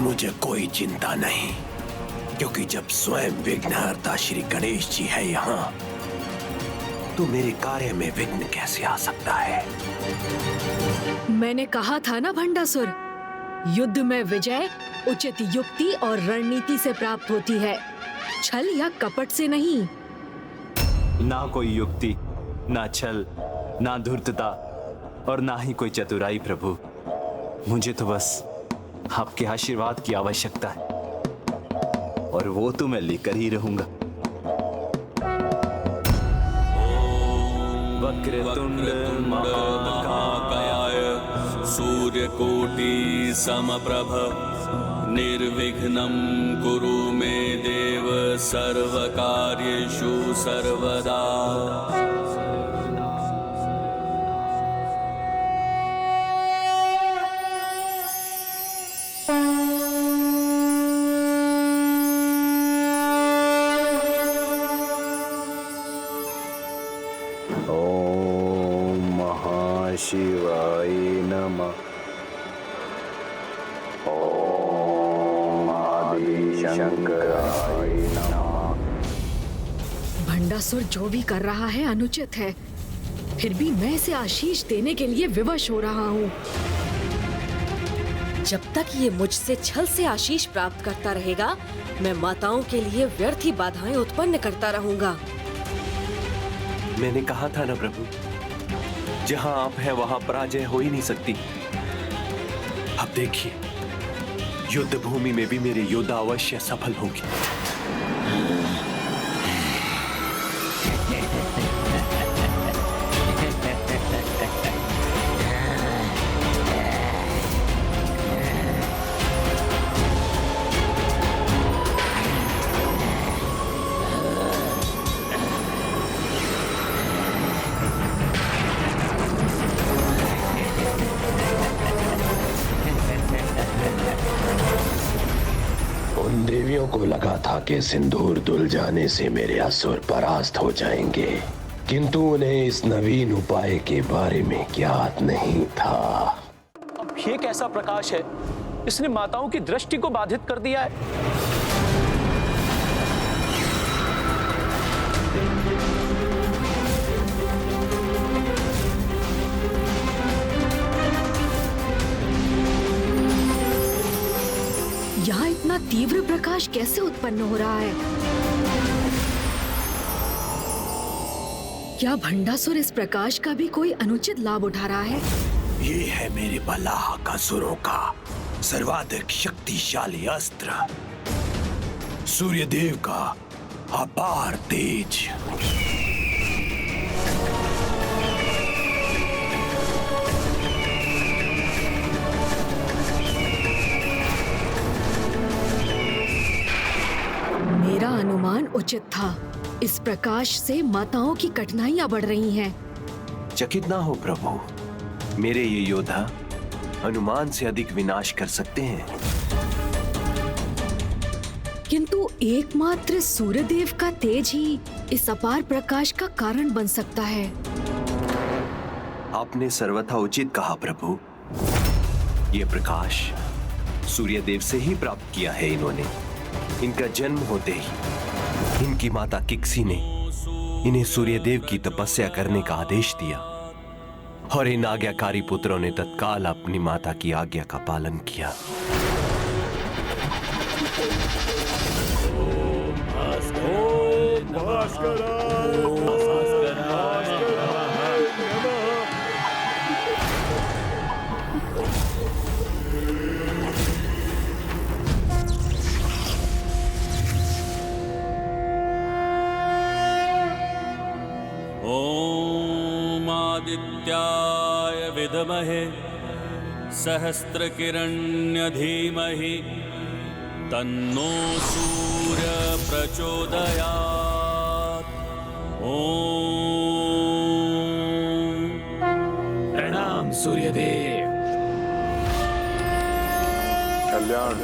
मुझे कोई चिंता नहीं, क्योंकि जब स्वयं विघ्नहर्ता श्री गणेश जी है यहाँ, तो मेरे कार्य में विघ्न कैसे आ सकता है? मैंने कहा था ना भंडासुर, युद्ध में विजय उचित युक्ति और रणनीति से प्राप्त होती है, छल या कपट से नहीं। ना कोई युक्ति, ना छल, ना धूर्तता और ना ही कोई चतुराई प्रभु। मुझे तो बस आपके आशीर्वाद की आवश्यकता है, और वो तो मैं लेकर ही रहूंगा। वक्रतुंड महाकाय सूर्यकोटि समप्रभ निर्विघ्नं कुरु मे देव सर्वकार्येषु सर्वदा। शिवाय नमः। ओम आदिशंकराय नमः। भंडासुर जो भी कर रहा है अनुचित है, फिर भी मैं इसे आशीष देने के लिए विवश हो रहा हूँ। जब तक ये मुझसे छल से आशीष प्राप्त करता रहेगा, मैं माताओं के लिए व्यर्थ ही बाधाएं उत्पन्न करता रहूंगा। मैंने कहा था ना प्रभु, जहां आप हैं वहां पराजय हो ही नहीं सकती। अब देखिए, युद्ध भूमि में भी मेरे योद्धा अवश्य सफल होंगे। देवियों को लगा था कि सिंदूर धुल जाने से मेरे असुर परास्त हो जाएंगे, किंतु उन्हें इस नवीन उपाय के बारे में ज्ञात नहीं था। अब ये कैसा प्रकाश है, इसने माताओं की दृष्टि को बाधित कर दिया है। यहाँ इतना तीव्र प्रकाश कैसे उत्पन्न हो रहा है? क्या भंडासुर इस प्रकाश का भी कोई अनुचित लाभ उठा रहा है? ये है मेरे बलाहक असुरों का सर्वाधिक शक्तिशाली अस्त्र, सूर्यदेव का अपार तेज। मेरा अनुमान उचित था। इस प्रकाश से माताओं की कठिनाइयां बढ़ रही हैं। चकित ना हो प्रभु, मेरे ये योद्धा अनुमान से अधिक विनाश कर सकते हैं। किंतु एकमात्र सूर्यदेव का तेज ही इस अपार प्रकाश का कारण बन सकता है। आपने सर्वथा उचित कहा प्रभु। ये प्रकाश सूर्यदेव से ही प्राप्त किया है इन्होंने। इनका जन्म होते ही इनकी माता किक्सी ने इन्हें सूर्यदेव की तपस्या करने का आदेश दिया, और इन आज्ञाकारी पुत्रों ने तत्काल अपनी माता की आज्ञा का पालन किया। ओम आदित्याय विद्महे सहस्रकिरण्य धीमहि तन्नो सूर्य प्रचोदयात्। ओम प्रणाम सूर्यदेव। कल्याण।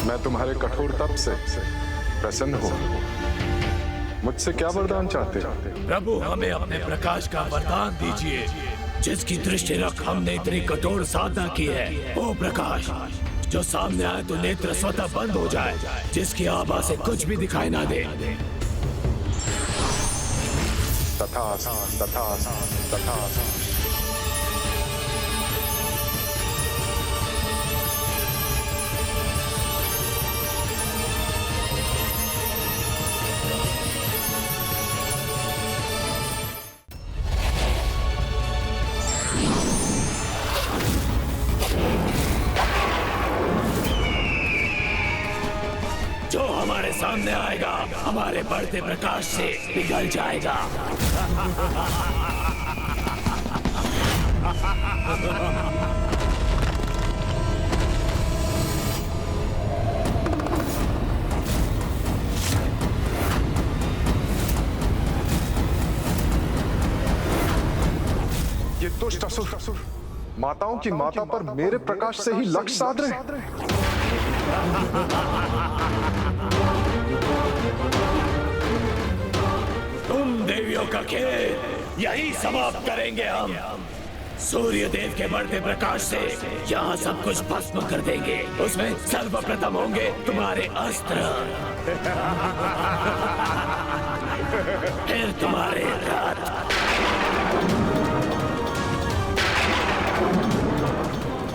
मैं तुम्हारे कठोर तप से प्रसन्न हूं। मुझसे क्या वरदान चाहते हो? प्रभु हमें अपने प्रकाश का वरदान दीजिए, जिसकी दृष्टि रख हमने इतनी कठोर साधना की है। ओ प्रकाश, जो सामने आए तो नेत्र स्वतः बंद हो जाए, जिसकी आभा से कुछ भी दिखाई ना दे। तथास्तु, तथास्तु, तथास्तु। जो हमारे सामने आएगा हमारे बढ़ते प्रकाश से पिघल जाएगा। ये दुष्ट असुर माताओं की माता पर मेरे प्रकाश से ही लक्ष्य साध रहे। तुम देवियों का खेल यही समाप्त करेंगे हम। सूर्य देव के बढ़ते प्रकाश से यहाँ सब कुछ भस्म कर देंगे। उसमें सर्वप्रथम होंगे तुम्हारे अस्त्र, फिर तुम्हारे रथ,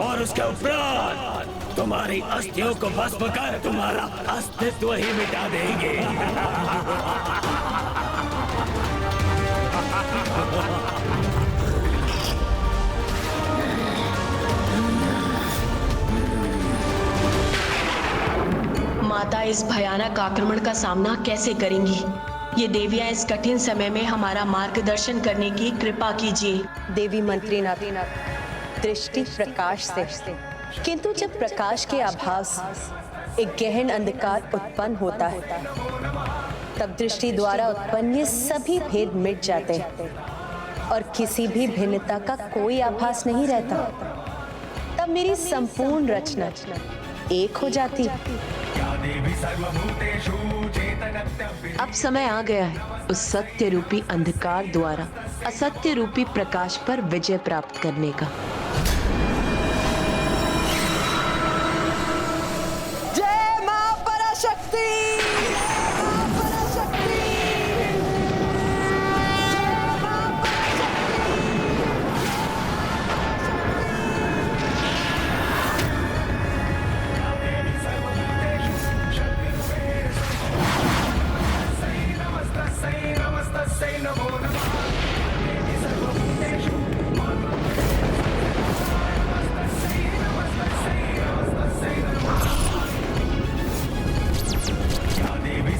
और उसके उपरांत तुम्हारी अस्थियों को भस्म कर तुम्हारा अस्तित्व ही मिटा देंगे। माता इस भयानक आक्रमण का सामना कैसे करेंगी? ये देवियां इस कठिन समय में हमारा मार्गदर्शन करने की कृपा कीजिए। देवी मंत्री दृष्टि प्रकाश से, किंतु जब प्रकाश के अभाव से एक गहन अंधकार उत्पन्न होता है, तब दृष्टि द्वारा उत्पन्न ये सभी भेद मिट जाते हैं और किसी भी भिन्नता का कोई आभास नहीं रहता। तब मेरी संपूर्ण रचना एक हो जाती। अब समय आ गया है उस सत्य रूपी अंधकार द्वारा असत्य रूपी प्रकाश पर विजय प्राप्त करने का। जय मां पराशक्ति।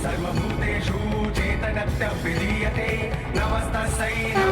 सर्वभूतेषु चेतनत्य विलीयते नमस्तस्यै